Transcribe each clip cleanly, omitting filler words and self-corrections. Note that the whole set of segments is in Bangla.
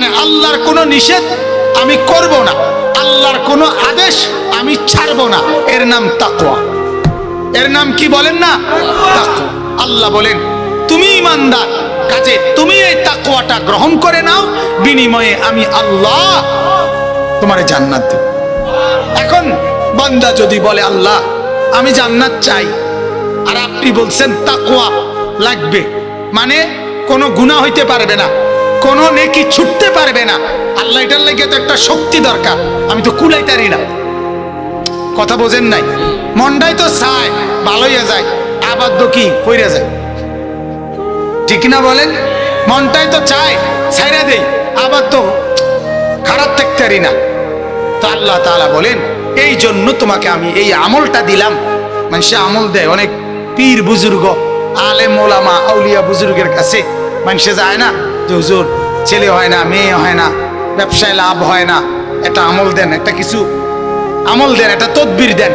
মানে আল্লাহর কোনো নিষেধ আমি করব না, আল্লাহর কোনো আদেশ আমি ছাড়বো না, এর নাম তাকওয়া। এর নাম কি বলেন না? তাকওয়া। আল্লাহ বলেন তুমি ঈমানদার, কাজে তুমি এই তাকওয়াটা গ্রহণ করে নাও, বিনিময়ে আমি আল্লাহ তোমারে জান্নাত দেব। এখন বান্দা যদি বলে আল্লাহ আমি জান্নাত চাই, আর আপনি বলছেন তাকওয়া লাগবে, মানে কোনো গুনাহ হইতে পারবে না, কোনো নেকি ছুটতে পারবে না, আল্লাহ এটার লাগে তো একটা শক্তি দরকার, আমি তো কুলাইতারি না। কথা বোঝেন নাই? মনটাই তো চায় ভালো হয়ে যায়, আবার তো কি কইরা যায়, ঠিক না বলেন? মনটাই তো চায় ছাইরা দেই, আবার তো খারাপ থাকতে পারি না। তো আল্লাহ তাআলা বলেন এই জন্য তোমাকে আমি এই আমলটা দিলাম। মানুষে আমল দেয়, অনেক পীর বুজুর্গ আলেম ওলামা আউলিয়া বুজুর্গের কাছে মানুষে যায় না যে হুজুর ছেলে হয় না, মেয়ে হয় না, ব্যবসায় লাভ হয় না, একটা আমল দেন, একটা কিছু আমল দেন, একটা তদবির দেন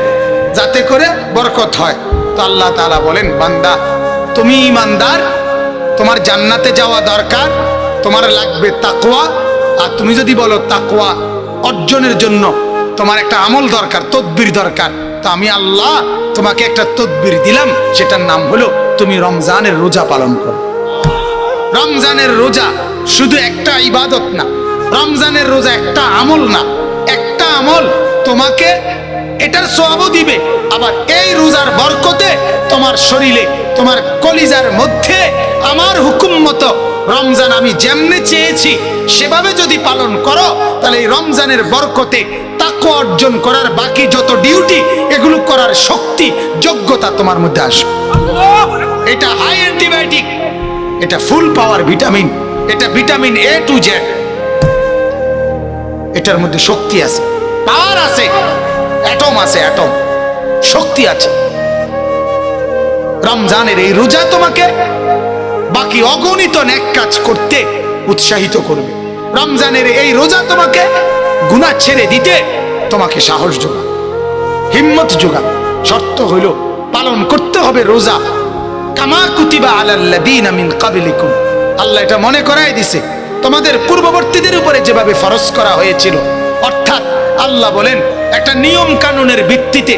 যাতে করে বরকত হয়। তো আল্লাহ তাআলা বলেন বান্দা তুমি ঈমানদার, তোমার জান্নাতে যাওয়া দরকার, তোমার লাগবে তাকওয়া। আর তুমি যদি বলো তাকওয়া অর্জনের জন্য তোমার একটা আমল দরকার, তদবির দরকার, তো আমি আল্লাহ তোমাকে একটা তদবির দিলাম, সেটার নাম হলো তুমি রমজানের রোজা পালন করো। রমজানের রোজা শুধু একটা ইবাদত না, রমজানের রোজা একটা আমল না, একটা আমল তোমাকে এটার সওয়াবও দিবে, আবার এই রোজার বরকতে তোমার শরীরে তোমার কলিজার মধ্যে আমার হুকুম মতো রমজান আমি যেমনে চেয়েছি সেভাবে যদি পালন করো, তাহলে এই রমজানের বরকতে তাকওয়া অর্জন করার বাকি যত ডিউটি এগুলো করার শক্তি যোগ্যতা তোমার মধ্যে আসবে। এটা হাই অ্যান্টিবায়োটিক, এটা ফুল পাওয়ার ভিটামিন, এটা ভিটামিন A to Z, এটার মধ্যে শক্তি আছে, পাওয়ার আছে, অ্যাটম আছে, অ্যাটম শক্তি আছে। রমজানের এই রোজা তোমাকে বাকি অগণিত নেক কাজ করতে উৎসাহিত করবে। রমজানের এই রোজা তোমাকে গুনাহ ছেড়ে দিতে তোমাকে সাহস যোগাবে, হিম্মত যোগাবে। শর্ত হইল পালন করতে হবে রোজা কামা কুতিবা আলাল্লাযীনা মিন ক্বাবলিকুম। আল্লাহ এটা মনে করাই দিছে তোমাদের পূর্ববর্তীদের উপরে যেভাবে ফরজ করা হয়েছিল। অর্থাৎ আল্লাহ বলেন একটা নিয়ম কানুনের ভিত্তিতে,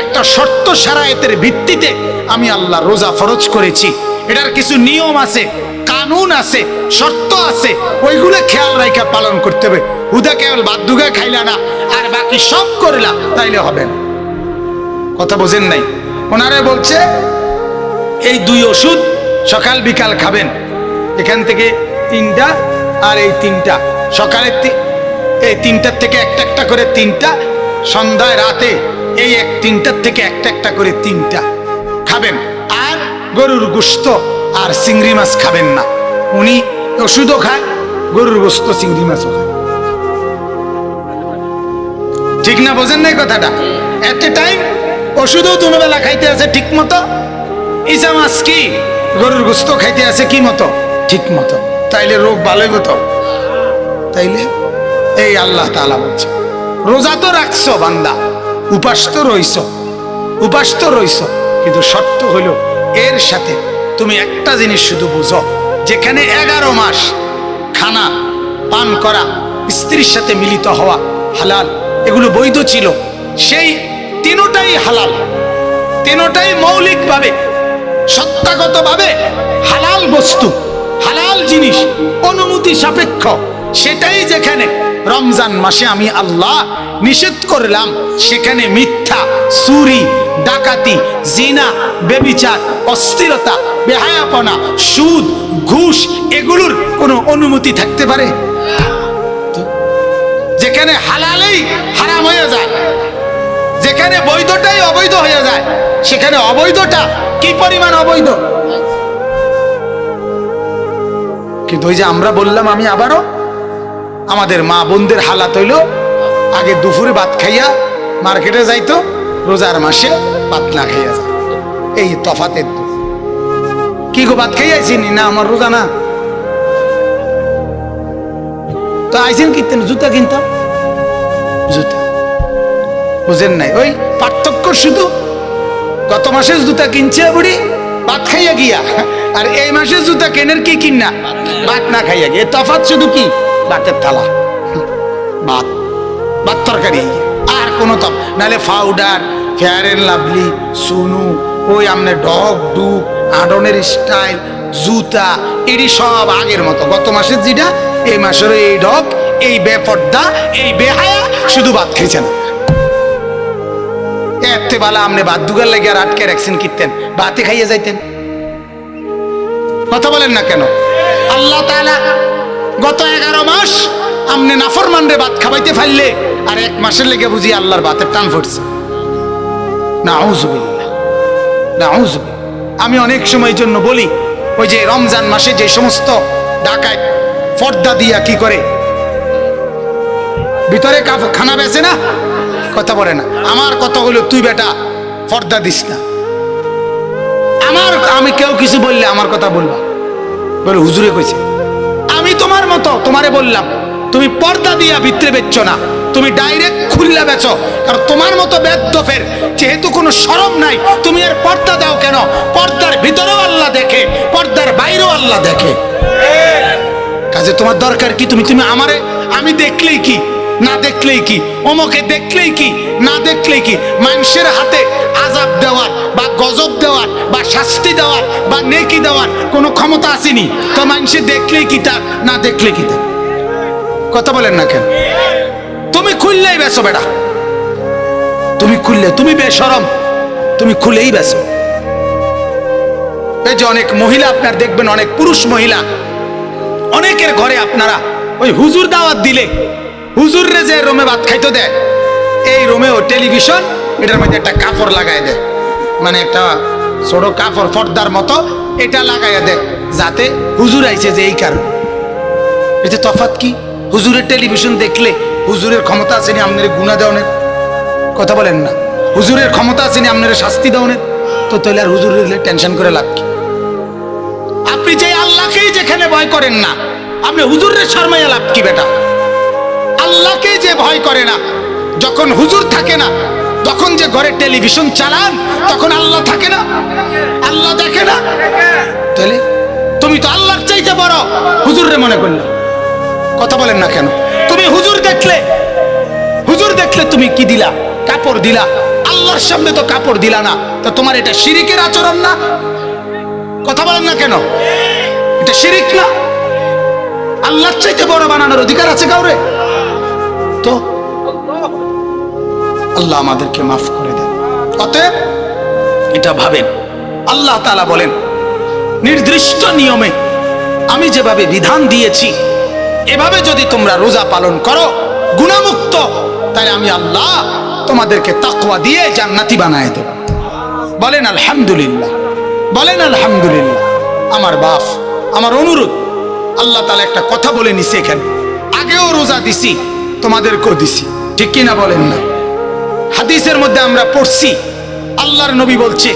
একটা শর্ত শারায়েতের ভিত্তিতে আমি আল্লাহ রোজা ফরজ করেছি। এটার কিছু নিয়ম আছে, কানুন আছে, শর্ত আছে, ওইগুলো খেয়াল রাখা পালন করতে হবে। হুদা কেবল বাদুগা খাইলা না আর বাকি সব করলা তাইলে হবে না। কথা বোঝেন নাই? ওনারে বলছে এই 2 ওষুধ সকাল বিকাল খাবেন, এখান থেকে 3টা আর এই 3টা, সকালে এই 3টার থেকে একটা একটা করে 3টা, সন্ধ্যায় রাতে এই 3টার থেকে একটা একটা করে 3টা খাবেন। আর গরুর গোশত আর চিংড়ি মাছ খাবেন না। উনি ওষুধও খায়, গরুর গোশত চিংড়ি মাছও খায়, ঠিক না? বোঝেন নাই কথাটা? এট এ টাইম ওষুধও 2 বেলা খাইতে আছে ঠিক মতো, ইসা মাছ কি গরুর গোশত খাইতে আছে কি মতো, ঠিক মতো, তাইলে রোগ ভালো হতো। তাইলে এই আল্লাহ তাআলা বলছে রোজা তো রাখছো বান্দা, উপাস তো রইছো, কিন্তু শর্ত হলো এর সাথে তুমি একটা জিনিস শুধু বুঝো, যেখানে 11 মাস খানা পান করা, স্ত্রীর সাথে মিলিত হওয়া হালাল, এগুলো বৈধ ছিল, সেই 3টাই হালাল, 3টাই মৌলিকভাবে সত্তাগতভাবে হালাল বস্তু, হালাল জিনিস, অনুমতি সাপেক্ষ, সেটাই যেখানে রমজান মাসে আমি আল্লাহ নিষেধ করলাম, সেখানে মিথ্যা, চুরি, ডাকাতি, জিনা, ব্যভিচার, অস্থিরতা, বেহায়াপনা, সুদ, ঘুষ এগুলোর কোনো অনুমতি থাকতে পারে? যেখানে হালালেই হারাম হয়ে যায়, যেখানে বৈধটাই অবৈধ হয়ে যায়, সেখানে অবৈধটা কি পরিমাণ অবৈধ। কিন্তু ওই যে আমরা বললাম, আমি আবারও আমাদের মা বোনদের হালাত হইল আগে দুপুরে ভাত খাইয়া মার্কেটে যাইতো, রোজার মাসে ভাত না খাইয়া যায়। এই তফাতের কি গো, ভাত খাইয়া আইসিনি না, আমার রোজা না, তো আইসেন কিনতেন, জুতা কিনতাম, জুতা বুঝেন নাই? ওই পার্থক্য শুধু গত মাসে জুতা কিনছে বুড়ি ভাত খাইয়া গিয়া, আর এই মাসে জুতা কেনের কি কিনা ভাত না খাইয়া গিয়ে, তফাৎ শুধু কি ভাতের থালা, ভাত ভাত তরকারি আর কোনো তপ নাহলে পাউডার, ফেয়ার এন্ড লাভলি, সুনু, ওই আমনে ডগ ডুক, আডনের স্টাইল, জুতা, এটি সব আগের মতো। গত মাসের যেটা এই মাসেরও এই ডগ, এই বেপর্দা, এই বেহায়া, শুধু ভাত খেয়েছে না। এতে বালা আমনে ভাত দুগার লেগে আর আটকে রাখছেন কিনতেন, ভাতে খাইয়ে যাইতেন। কথা বলেন না কেন? আল্লাহ তাআলা গত 11 মাস আমনে নাফরমানরে ভাত খাওয়াইতে পারলে আর 1 মাসের লেগে বুঝি আল্লাহর ভাতের টান ফুটছে। নাউযুবিল্লাহ, নাউযুবিল্লাহ। আমি অনেক সময় জন্য বলি, ওই যে রমজান মাসে যে সমস্ত ডাকাত পর্দা দিয়া কি করে ভিতরে খানা বেচে না, কথা বলে না। আমার কথা হলো, তুই বেটা পর্দা দিস না। আমি কেউ কিছু বললে আমার কথা বলবা, বলে হুজুরে কইছে। আমি তোমার মতো তোমারে বললাম, তুমি পর্দা দিয়া ভিতরে বেচছো না, তুমি ডাইরেক্ট খুললা বেচো। কারণ তোমার মতো বেদ্যফের যেহেতু কোনো শরম নাই, তুমি এর পর্দা দাও কেন? পর্দার ভিতরেও আল্লাহ দেখে, পর্দার বাইরেও আল্লাহ দেখে। কাজে তোমার দরকার কি? তুমি আমারে আমি দেখলেই কি, না দেখলেই কি, ওমকে দেখলেই কি, না দেখলেই কি, মানুষের হাতে আযাব দেওয়ার বা গজব দেওয়ার বা শাস্তি দেওয়ার বা নেকি দেওয়ার কোনো ক্ষমতা আসেনি। তো মানুষে দেখলেই কি তার, না দেখলে কি তার? কথা বলেন না কেন? তুমি খুললেই বেচো বেটা, তুমি খুললে, তুমি বেশরম, তুমি খুলেই বেচো। এই যে অনেক মহিলা আপনার দেখবেন, অনেক পুরুষ মহিলা, অনেকের ঘরে আপনারা ওই হুজুর দাওয়াত দিলে হুজুররে যে রুমে ভাত খাইতে দেয়, এই রুমেও টেলিভিশন, এটার মধ্যে একটা কাপড় লাগাই দেয়, মানে একটা ছোট কাপড় পর্দার মতো এটা লাগাইয়া দেয়, যাতে হুজুর আইছে যে এই কারণ। এটা তফাৎ কি? হুজুরের টেলিভিশন দেখলে হুজুরের ক্ষমতা আছে নি আপনার গুনাহ দেওয়ানের? কথা বলেন না। হুজুরের ক্ষমতা আছে নি আপনার শাস্তি দেওয়ানের? তো তাহলে আর হুজুরের টেনশন করে লাভ কি? আপনি যে আল্লাহকেই যেখানে ভয় করেন না, আপনি হুজুরের শর্মাইয়া লাভ কি বেটা? আল্লাহকে যে ভয় করে না, যখন হুজুর থাকে না, তখন যে ঘরে টেলিভিশন চালান, তখন আল্লাহ থাকে না? আল্লাহ দেখে না? তাহলে তুমি তো আল্লাহর চাইতে বড় হুজুররে মনে করলে। কথা বলেন না কেন? তুমি হুজুর দেখলে তুমি কি দিলা? কাপড় দিলা। আল্লাহর সামনে তো কাপড় দিলা না, তো তোমার এটা শিরিকের আচরণ না? কথা বলেন না কেন? এটা শিরিক না? আল্লাহর চাইতে বড় বানানোর অধিকার আছে কাউরে? তো আল্লাহ আমাদেরকে মাফ করে দেন। অতএব এটা ভাবেন, আল্লাহ তাআলা বলেন, নির্দিষ্ট নিয়মে আমি যেভাবে বিধান দিয়েছি এভাবে যদি তোমরা রোজা পালন করো গুনাহমুক্ত, তাই আমি আল্লাহ তোমাদেরকে তাকওয়া দিয়ে জান্নাতি বানায় দেব। বলেন আলহামদুলিল্লাহ, বলেন আলহামদুলিল্লাহ। আমার বাপ, আমার অনুরোধ, আল্লাহ তাআলা একটা কথা বলে নিছে এখানে, আগেও রোজা দিছি, তোমাদেরকেও দিছি, ঠিক কিনা বলেন না? হাদিসের মধ্যে আমরা পড়ছি, আল্লাহর নবী বলছে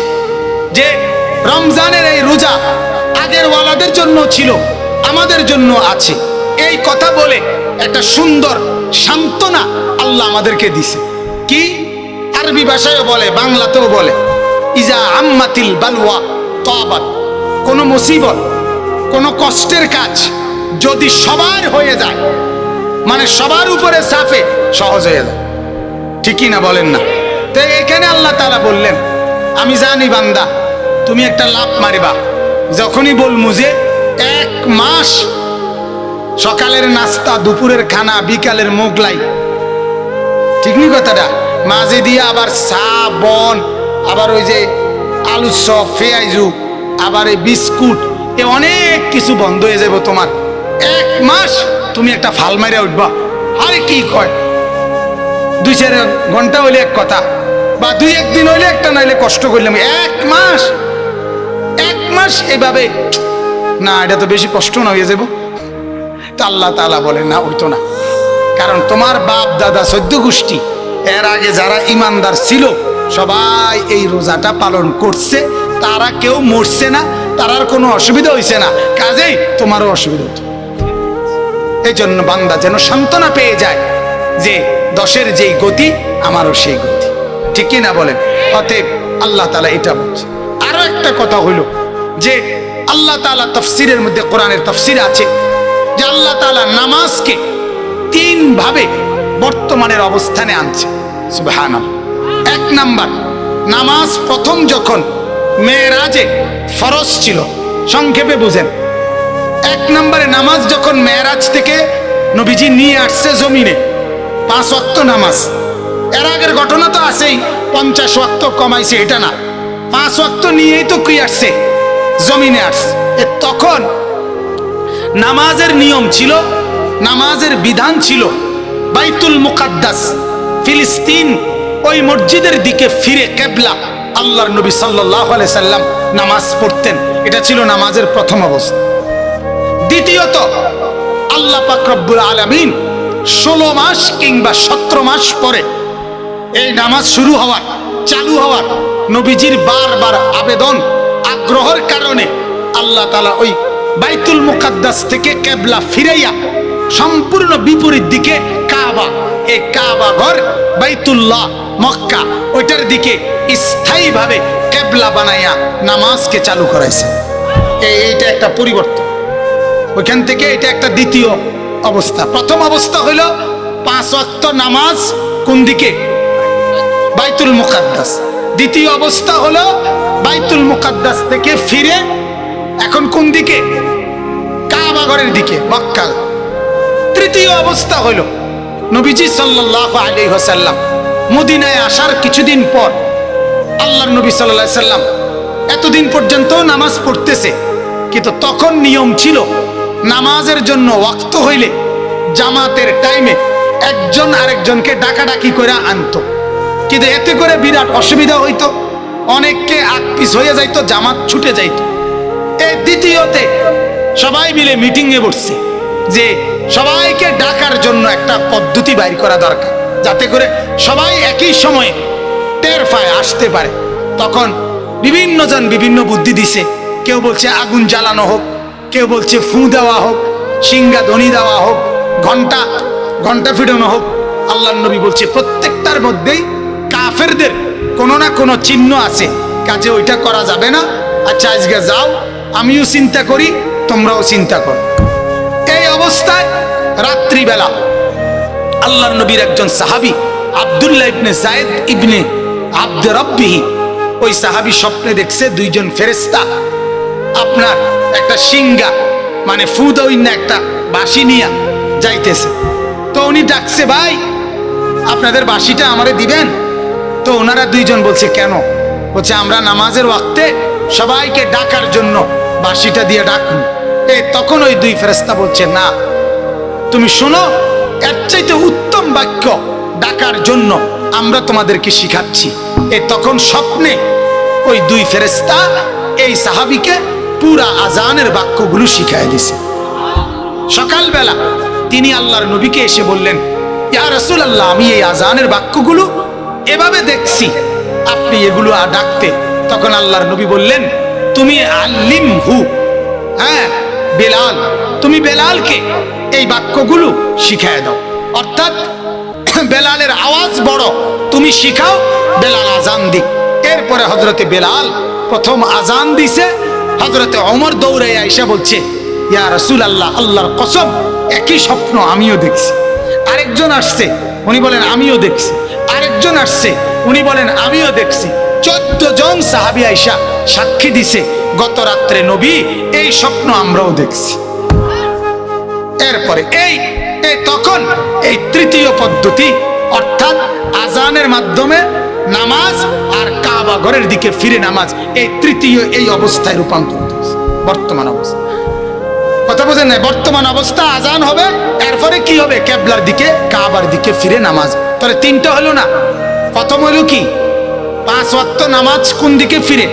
যে রমজানের এই রোজা আগের ওয়ালাদের জন্য ছিল, আমাদের জন্য আছে। এই কথা বলে একটা সুন্দর সান্ত্বনা আল্লাহ আমাদেরকে দিছে। কি? আরবি ভাষায়ও বলে, বাংলাতেও বলে, ইজা আম্মাতিল বালওয়া তাবাত। কোন মুসিবত, কোন কষ্টের কাজ যদি সবার হয়ে যায়, মানে সবার উপরে চাপে, সহজ হয়ে যায়, ঠিকই না বলেন না? তো এখানে আল্লাহ তাআলা বললেন, আমি জানি বান্দা তুমি একটা লাফ মারিবা, যখনই বলমু যে 1 মাস সকালের নাস্তা, দুপুরের খানা, বিকালের মোগলাই, ঠিক নি কথাটা? মাঝে দিয়ে আবার চা, বন, আবার ওই যে আলু চপ, পেঁয়াজু, আবার এই বিস্কুট, এ অনেক কিছু বন্ধ হয়ে যাবে তোমার। 1 মাস তুমি একটা ফাল মারিয়া উঠবা। আরে কি কয়, 2-4 ঘন্টা হইলে এক কথা, বা 2-1 দিন হইলে একটা, নাইলে কষ্ট করলাম। 1 মাস, 1 মাস এভাবে না, এটা তো বেশি কষ্ট না হয়ে যাব? তা আল্লাহ তাআলা বলেন না, হইতো না। কারণ তোমার বাপ দাদা 14 গোষ্ঠী এর আগে যারা ইমানদার ছিল সবাই এই রোজাটা পালন করছে, তারা কেউ মরছে না, তারার কোনো অসুবিধা হয়েছে না, কাজেই তোমারও অসুবিধা হতো। এই জন্য বান্দা যেন সান্ত্বনা পেয়ে যায় যে 10-এর যেই গতি আমারও সেই গতি, ঠিক কি না বলেন? অতএব আল্লাহ তাআলা এটা বলছে। আরো একটা কথা হইল যে আল্লাহ তাআলা তাফসীরের মধ্যে, কোরআনের তাফসীর আছে, যে আল্লাহ তাআলা নামাজকে তিন ভাবে বর্তমানের অবস্থানে আনছে। সুবহানাল্লাহ। এক নাম্বার, নামাজ প্রথম যখন মেরাজে ফরজ ছিল, সংক্ষেপে বুঝেন, এক নম্বরে নামাজ যখন মেরাজ থেকে নবীজি নিয়ে আসছে জমিনে 5 ওয়াক্ত নামাজ। এর আগের ঘটনা তো আছেই, 50 ওয়াক্ত কমাইছে, এটা না, 5 ওয়াক্ত নিয়েই তো কি আসছে, জমিনে আসছে। তখন নামাজের নিয়ম ছিল, নামাজের বিধান ছিল বাইতুল মুকাদ্দাস ফিলিস্তিন ওই মসজিদের দিকে ফিরে কিবলা আল্লাহর নবী সাল্লাল্লাহু আলাইহি সাল্লাম নামাজ পড়তেন। এটা ছিল নামাজের প্রথম অবস্থা। দ্বিতীয়ত, আল্লাহ পাক রব্বুল আলামিন 16 মাস কিংবা 17 মাস পরে এই নামাজ শুরু হওয়ার, চালু হওয়ার নবীজির বারবার আবেদন, আগ্রহের কারণে আল্লাহ তাআলা ওই বাইতুল মুকাদ্দাস থেকে কিবলা ফিরাইয়া সম্পূর্ণ বিপরীত দিকে কাবা, এই কাবা ঘর বাইতুল্লাহ মক্কা, ওইটার দিকে স্থায়ীভাবে কিবলা বানাইয়া নামাজকে চালু করাইছে। এইটা একটা পরিবর্তন। ওইখান থেকে এটা একটা দ্বিতীয় অবস্থা। প্রথম অবস্থা হইল 5 ওয়াক্ত নামাজ কোন দিকে, বাইতুল মুকাদ্দাস। দ্বিতীয় অবস্থা হলো বাইতুল মুকাদ্দাস থেকে ফিরে এখন কোন দিকে, কাবা ঘরের দিকে, মক্কা। তৃতীয় অবস্থা হলো নবীজি সাল্লাল্লাহু আলাইহি ওয়াসাল্লাম মদিনায় আসার কিছুদিন পর আল্লাহর নবী সাল্লাল্লাহু আলাইহি সাল্লাম এতদিন পর্যন্ত নামাজ পড়তেছে, কিন্তু তখন নিয়ম ছিল নামাজের জন্য ওয়াক্ত হইলে জামাতের টাইমে একজন আরেকজনকে ডাকাডাকি করে আনতো, কিন্তু এতে করে বিরাট অসুবিধা হইতো, অনেককে আকপিস হয়ে যাইতো, জামাত ছুটে যাইতো। এই দ্বিতীয়তে সবাই মিলে মিটিংয়ে বসছে যে সবাইকে ডাকার জন্য একটা পদ্ধতি বাইর করা দরকার, যাতে করে সবাই একই সময়ে টের পায়, আসতে পারে। তখন বিভিন্ন জন বিভিন্ন বুদ্ধি দিছে। কেউ বলছে আগুন জ্বালানো হোক, কেউ বলছে ফু দেওয়া হোক, সিংহা ধ্বনি দেওয়া হোক, ঘন্টা ফিরানো হোক। আল্লাহর নবী বলছে প্রত্যেকটার মধ্যেই কাফেরদের কোনো না কোনো চিহ্ন আছে, কাজে ওইটা করা যাবে না। আচ্ছা আজকে যাও, আমিও চিন্তা করি, তোমরাও চিন্তা করো। এই অবস্থায় রাত্রিবেলা আল্লাহর নবীর একজন সাহাবী আব্দুল্লাহ ইবনে যায়েদ ইবনে আব্দ রব্বিহি, ওই সাহাবী স্বপ্নে দেখছে দুইজন ফেরেশতা আপনার একটা সিংহা মানে ফু দেওয়ার না একটা বাঁশি নিয়ে যাইতেছে। তো উনি ডাকছে, ভাই আপনাদের বাঁশিটা আমারে দিবেন? তো ওনারা দুইজন বলছে কেন? বলছে আমরা নামাজের ওয়াক্তে সবাইকে ডাকার জন্য বাঁশিটা দিয়ে ডাকুন। তখন ওই দুই ফেরেশতা বলছে না, তুমি শোনো, এর চাইতে উত্তম বাক্য ডাকার জন্য আমরা তোমাদেরকে শিখাচ্ছি। তখন স্বপ্নে ওই দুই ফেরেশতা এই সাহাবীকে পুরা আজানের বাক্যগুলো শিখায় দিছে। সকালবেলা তিনি আল্লাহর নবীকে এসে বললেন, ইয়া রাসূলুল্লাহ, আমি এই আজানের বাক্যগুলো এভাবে দেখছি, আপনি এগুলো ডাকতে। তখন আল্লাহর নবী বললেন, তুমি আল্লিমহু, হ্যাঁ বেলাল, তুমি বেলালকে এই বাক্যগুলো শিখায় দাও। অর্থাৎ বেলালের আওয়াজ বড়, তুমি শিখাও, বেলাল আজান দিক। এরপরে হযরতে বেলাল প্রথম আজান দিছে। হযরতে ওমর দৌড়ে আইসা বলছে, ইয়া রাসূলুল্লাহ, আল্লাহর কসম, একই স্বপ্ন আমিও দেখছি। আরেকজন আসছে, উনি বলেন আমিও দেখছি। আরেকজন আসছে, উনি বলেন আমিও দেখছি। 14 জন সাহাবী আইসা সাক্ষী দিছে, গত রাত্রে নবী এই স্বপ্ন আমরাও দেখছি। এরপরে তখন এই তৃতীয় পদ্ধতি, অর্থাৎ আজানের মাধ্যমে নামাজ আর কাবা ঘরের দিকে ফিরে নামাজ, এই তৃতীয় এই অবস্থায় রূপান্তর হয়েছে বর্তমান অবস্থা। কথা বোঝেন না? বর্তমান অবস্থা আজান হবে, এরপরে কি হবে, কিবলার দিকে, কাবার দিকে ফিরে নামাজ। তাহলে তিনটা হলো না? প্রথম হলো কি, 5 ওয়াক্ত নামাজ কোন দিকে ফিরে,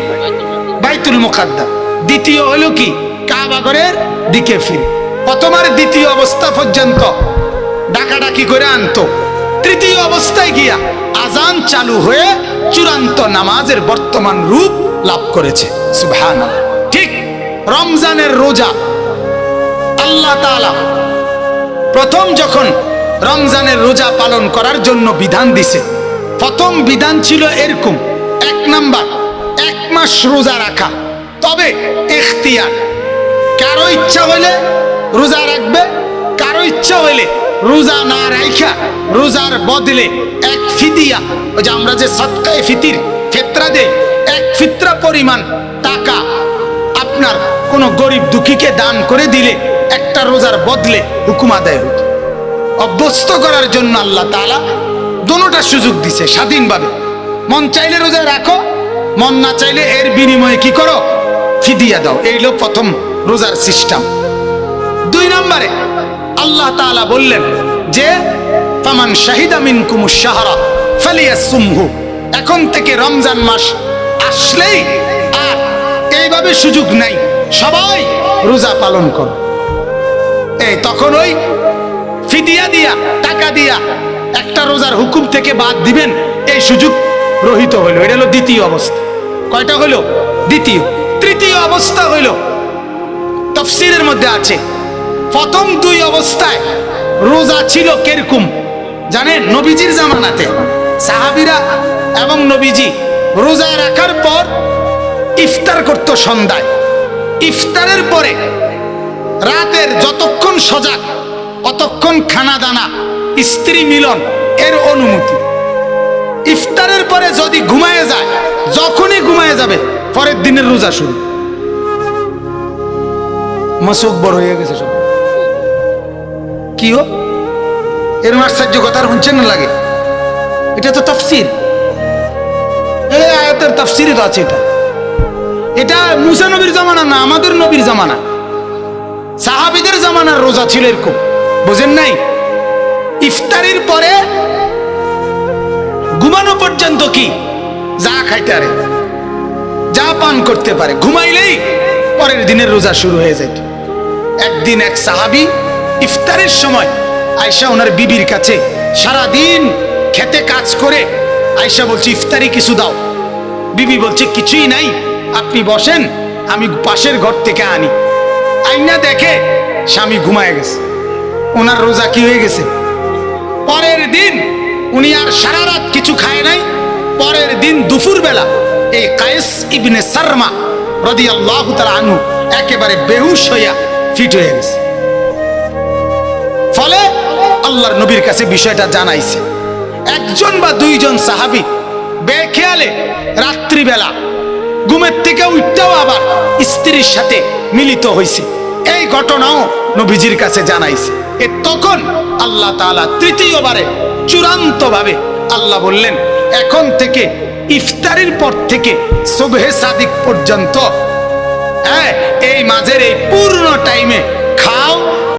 বাইতুল মুকাদ্দাস। দ্বিতীয় হলো কি, কাবা ঘরের দিকে ফিরে। প্রথম আর দ্বিতীয় অবস্থা পর্যন্ত ডাকাডাকি করে আনতো। তৃতীয় অবস্থায় গিয়া আজান চালু হয়ে চূড়ান্ত নামাজের বর্তমান রূপ লাভ করেছে। সুবহানাল্লাহ। ঠিক রমজানের রোজা আল্লাহ তাআলা প্রথম যখন রমজানের রোজা পালন করার জন্য বিধান দিছে, প্রথম বিধান ছিল এরকম, 1 নাম্বার 1 মাস রোজা রাখা, তবে ইখতিয়ার, কারো ইচ্ছা হলে রোজা রাখবে, কারো ইচ্ছা হইলে রোজা না রাইখা রোজার বদলে এক ফিদিয়া, ওই যে আমরা যে সদকায়ে ফিতির ফিতরা দেই, এক ফিতরা পরিমাণ টাকা আপনার কোন গরিব দুঃখীকে দান করে দিলে একটা রোজার বদলে হুকুম আদায় হতো। অভ্যস্ত করার জন্য আল্লাহ তাআলা দোনোটা সুযোগ দিছে স্বাধীনভাবে। মন চাইলে রোজা রাখো, মন না চাইলে এর বিনিময়ে কি করো, ফিদিয়া দাও। এই হলো প্রথম রোজার সিস্টেম। 2 নম্বরে আল্লাহ তাআলা বললেন যে ফামান শাহিদা মিনকুমুশ শাহরা ফালিয়াসুমহু, এখন থেকে রমজান মাস আসলেই আর এইভাবে সুযোগ নাই, সবাই রোজা পালন করো। এই তখন ওই ফিদিয়া দিয়া, টাকা দিয়া একটা রোজার হুকুম থেকে বাদ দিবেন, এই সুযোগ রহিত হইল। এটা হলো দ্বিতীয় অবস্থা। কয়টা হইল? দ্বিতীয়। তৃতীয় অবস্থা হইল তাফসীরের মধ্যে আছে, প্রথম 2 অবস্থায় রোজা ছিল কিরকম জানেন? নবীজির জামানাতে সাহাবীরা এবং নবীজি রোজা রাখার পর ইফতার করত সন্ধ্যায়। ইফতারের পরে রাতের যতক্ষণ সজাগ অতক্ষণ খানা দানা, স্ত্রী মিলন এর অনুমতি। ইফতারের পরে যদি ঘুমায় যায়, যখনই ঘুমায় যাবে পরের দিনের রোজা শুরু। মাসুক বড় হয়ে গেছে সব। কি হো এর আশ্চর্য কথা শুনছেন না লাগে? এটা তো তাফসীর, এই আয়াতের তাফসীরে আছে। এটা মুসা নবীর জামানা না, আমাদের নবীর জামানা। সাহাবীদের জামানার রোজা ছিল এরকম, বুঝেন নাই? ইফতারির পরে ঘুমানো পর্যন্ত কি যা খাইতে পারে, যা পান করতে পারে, ঘুমাইলেই পরের দিনের রোজা শুরু হয়ে যেত। একদিন এক সাহাবী ইফতারের সময় আয়েশা ওনার বিবির কাছে, সারাদিন খেতে কাজ করে আয়েশা বলছে ইফতারি কিছু দাও। বিবি বলছে কিছুই নাই, আপনি বসেন, আমি পাশের ঘর থেকে আনি। আইনা দেখে স্বামী ঘুমায় গেছে, ওনার রোজা কি হয়ে গেছে। পরের দিন উনি আর সারা রাত কিছু খায় নাই। পরের দিন দুপুর বেলা এই কায়েস ইবনে সারমা রাদিয়াল্লাহু তাআলা আনহু একেবারে বেহুশ হইয়া ফিট হয়ে গেছে। ফলে আল্লাহর নবীর কাছে বিষয়টা জানাইছে। 1 বা 2 সাহাবী বেখেয়ালে রাত্রিবেলা ঘুমের থেকে উঠতেও আবার স্ত্রীর সাথে মিলিত হয়েছে, এই ঘটনাও নবীজির কাছে জানাইছে। তখন আল্লাহ তাআলা তৃতীয়বারে চূড়ান্তভাবে আল্লাহ বললেন, এখন থেকে ইফতারির পর থেকে সুবহে সাদিক পর্যন্ত এই মাঝের এই পূর্ণ টাইমে খাও